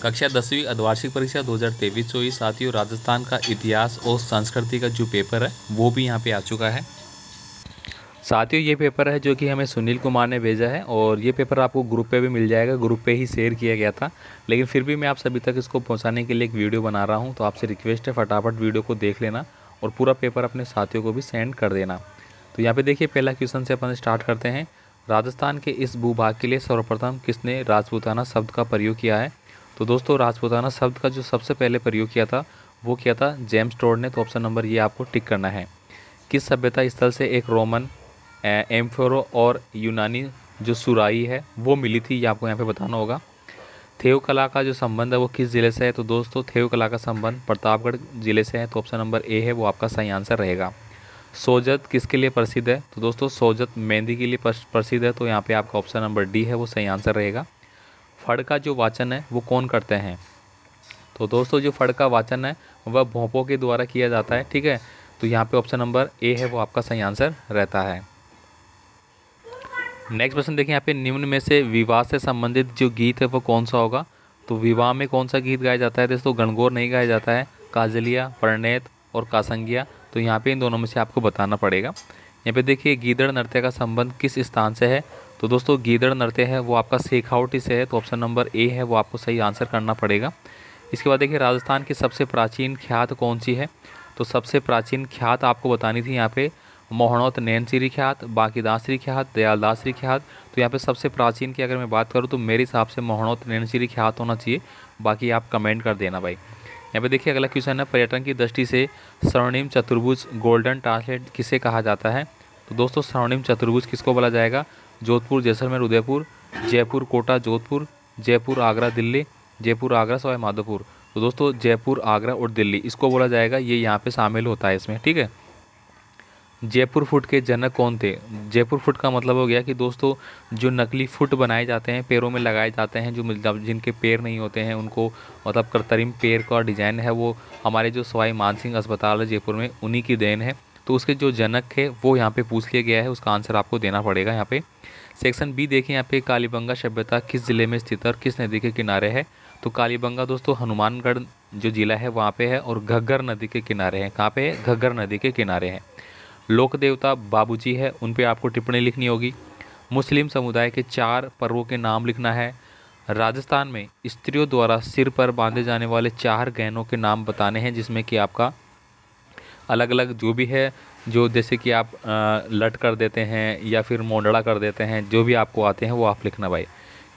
कक्षा 10वीं अर्धवार्षिक परीक्षा 2023-24 साथियों, राजस्थान का इतिहास और संस्कृति का जो पेपर है वो भी यहाँ पे आ चुका है। साथियों, ये पेपर है जो कि हमें सुनील कुमार ने भेजा है और ये पेपर आपको ग्रुप पे भी मिल जाएगा। ग्रुप पे ही शेयर किया गया था, लेकिन फिर भी मैं आप सभी तक इसको पहुंचाने के लिए एक वीडियो बना रहा हूं। तो आपसे रिक्वेस्ट है, फटाफट वीडियो को देख लेना और पूरा पेपर अपने साथियों को भी सेंड कर देना। तो यहाँ पे देखिए, पहला क्वेश्चन से अपन स्टार्ट करते हैं। राजस्थान के इस भूभाग के लिए सर्वप्रथम किसने राजपूताना शब्द का प्रयोग किया है? तो दोस्तों, राजपूताना शब्द का जो सबसे पहले प्रयोग किया था वो किया था जेम्स टोड ने। तो ऑप्शन नंबर ये आपको टिक करना है। किस सभ्यता स्थल से एक रोमन एम्फोरो और यूनानी जो सुराही है वो मिली थी, ये आपको यहाँ पे बताना होगा। थेव कला का जो संबंध है वो किस ज़िले से है? तो दोस्तों, थेव कला का संबंध प्रतापगढ़ ज़िले से है। तो ऑप्शन नंबर ए है वो आपका सही आंसर रहेगा। सोजत किसके लिए प्रसिद्ध है? तो दोस्तों, सोजत मेहंदी के लिए प्रसिद्ध है। तो यहाँ पे आपका ऑप्शन नंबर डी है वो सही आंसर रहेगा। फड़ का जो वाचन है वो कौन करते हैं? तो दोस्तों, जो फड़ का वाचन है वह भोंपों के द्वारा किया जाता है। ठीक है, तो यहाँ पे ऑप्शन नंबर ए है वो आपका सही आंसर रहता है। नेक्स्ट क्वेश्चन देखिए, यहाँ पे निम्न में से विवाह से संबंधित जो गीत है वो कौन सा होगा? तो विवाह में कौन सा गीत गाया जाता है? दोस्तों, गणगौर नहीं गाया जाता है, काजलिया, प्रणेत और कासंगिया। तो यहाँ पे इन दोनों में से आपको बताना पड़ेगा। यहाँ पे देखिए, गीदड़ नृत्य का संबंध किस स्थान से है? तो दोस्तों, गीदड़ नृत्य है वो आपका शेखावटी से है। तो ऑप्शन नंबर ए है वो आपको सही आंसर करना पड़ेगा। इसके बाद देखिए, राजस्थान की सबसे प्राचीन ख्यात कौन सी है? तो सबसे प्राचीन ख्यात आपको बतानी थी यहाँ पे मोहनोत नैनसिरी ख्यात, बांकीदासरी ख्यात, दयालदासरी ख्यात। तो यहाँ पे सबसे प्राचीन की अगर मैं बात करूँ तो मेरे हिसाब से मोहनोत नैनसिरी ख्यात होना चाहिए। बाकी आप कमेंट कर देना भाई। यहाँ पे देखिए, अगला क्वेश्चन है, पर्यटन की दृष्टि से स्वर्णिम चतुर्भुज गोल्डन ट्रांसलेट किसे कहा जाता है? तो दोस्तों, स्वर्णिम चतुर्भुज किसको बोला जाएगा? जोधपुर, जैसलमेर, उदयपुर, जयपुर, कोटा, जोधपुर, जयपुर, आगरा, दिल्ली, जयपुर, आगरा, सवाई माधोपुर। तो दोस्तों, जयपुर, आगरा और दिल्ली इसको बोला जाएगा, ये यहाँ पे शामिल होता है इसमें। ठीक है, जयपुर फुट के जनक कौन थे? जयपुर फुट का मतलब हो गया कि दोस्तों, जो नकली फुट बनाए जाते हैं, पैरों में लगाए जाते हैं, जो मतलब जिनके पैर नहीं होते हैं उनको, मतलब कृत्रिम पैर का डिज़ाइन है, वो हमारे जो सवाई मानसिंह अस्पताल है जयपुर में, उन्हीं की देन है। तो उसके जो जनक है वो यहाँ पे पूछ लिया गया है, उसका आंसर आपको देना पड़ेगा। यहाँ पे सेक्शन बी देखिए, यहाँ पे कालीबंगा सभ्यता किस जिले में स्थित है और किस नदी के किनारे है? तो कालीबंगा दोस्तों हनुमानगढ़ जो जिला है वहाँ पे है और घग्गर नदी के किनारे है। कहाँ पे है? घग्गर नदी के किनारे है। लोक देवता बाबूजी है, उन पे आपको टिप्पणी लिखनी होगी। मुस्लिम समुदाय के 4 पर्वों के नाम लिखना है। राजस्थान में स्त्रियों द्वारा सिर पर बांधे जाने वाले 4 गहनों के नाम बताने हैं, जिसमें कि आपका अलग अलग जो भी है, जो जैसे कि आप लट कर देते हैं या फिर मोंडड़ा कर देते हैं, जो भी आपको आते हैं वो आप लिखना भाई।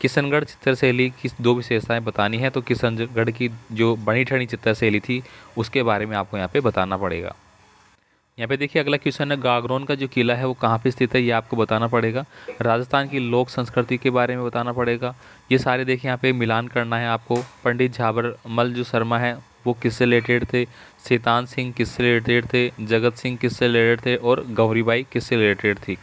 किशनगढ़ चित्रशैली की 2 विशेषताएं बतानी है। तो किशनगढ़ की जो बनी ठनी चित्रशैली थी उसके बारे में आपको यहाँ पे बताना पड़ेगा। यहाँ पे देखिए, अगला क्वेश्चन है, गागरोन का जो किला है वो कहाँ पे स्थित है, ये आपको बताना पड़ेगा। राजस्थान की लोक संस्कृति के बारे में बताना पड़ेगा। ये सारे देखिए यहाँ पे मिलान करना है आपको। पंडित झाबरमल जो शर्मा है वो किससे रिलेटेड थे? शैतान सिंह किससे रिलेटेड थे? जगत सिंह किससे रिलेटेड थे? और गौरीबाई किससे रिलेटेड थी?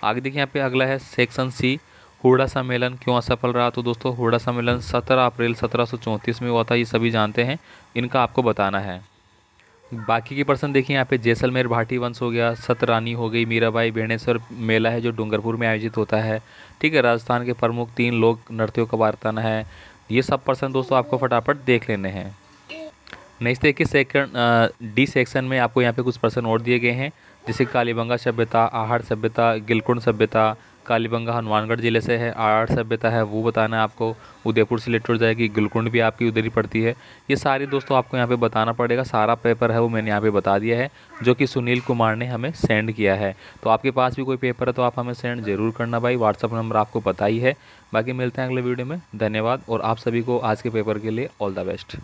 आगे देखिए, यहाँ पे अगला है सेक्शन सी, हुड़ा सम्मेलन क्यों असफल रहा? तो दोस्तों, हुड़ा सम्मेलन 17 अप्रैल 1734 में हुआ था, ये सभी जानते हैं, इनका आपको बताना है। बाकी के पर्सन देखिए, यहाँ पे जैसलमेर भाटी वंश हो गया, सतरानी हो गई, मीराबाई, बेणेश्वर मेला है जो डूंगरपुर में आयोजित होता है। ठीक है, राजस्थान के प्रमुख 3 लोक नृत्यों का बताना है। ये सब पर्सन दोस्तों आपको फटाफट देख लेने हैं। नेक्स्ट देखिए, सेकंड डी सेक्शन में आपको यहाँ पे कुछ पर्सन और दिए गए हैं, जैसे कालीबंगा सभ्यता, आहड़ सभ्यता, गिलकुंड सभ्यता। कालीबंगा हनुमानगढ़ जिले से है, आहड़ सभ्यता है वो बताना है आपको, उदयपुर से रिलेटेड हो जाएगी, गिलकुंड भी आपकी उधर ही पड़ती है। ये सारी दोस्तों आपको यहाँ पे बताना पड़ेगा। सारा पेपर है वो मैंने यहाँ पे बता दिया है, जो कि सुनील कुमार ने हमें सेंड किया है। तो आपके पास भी कोई पेपर है तो आप हमें सेंड जरूर करना भाई। व्हाट्सअप नंबर आपको पता ही है। बाकी मिलते हैं अगले वीडियो में। धन्यवाद और आप सभी को आज के पेपर के लिए ऑल द बेस्ट।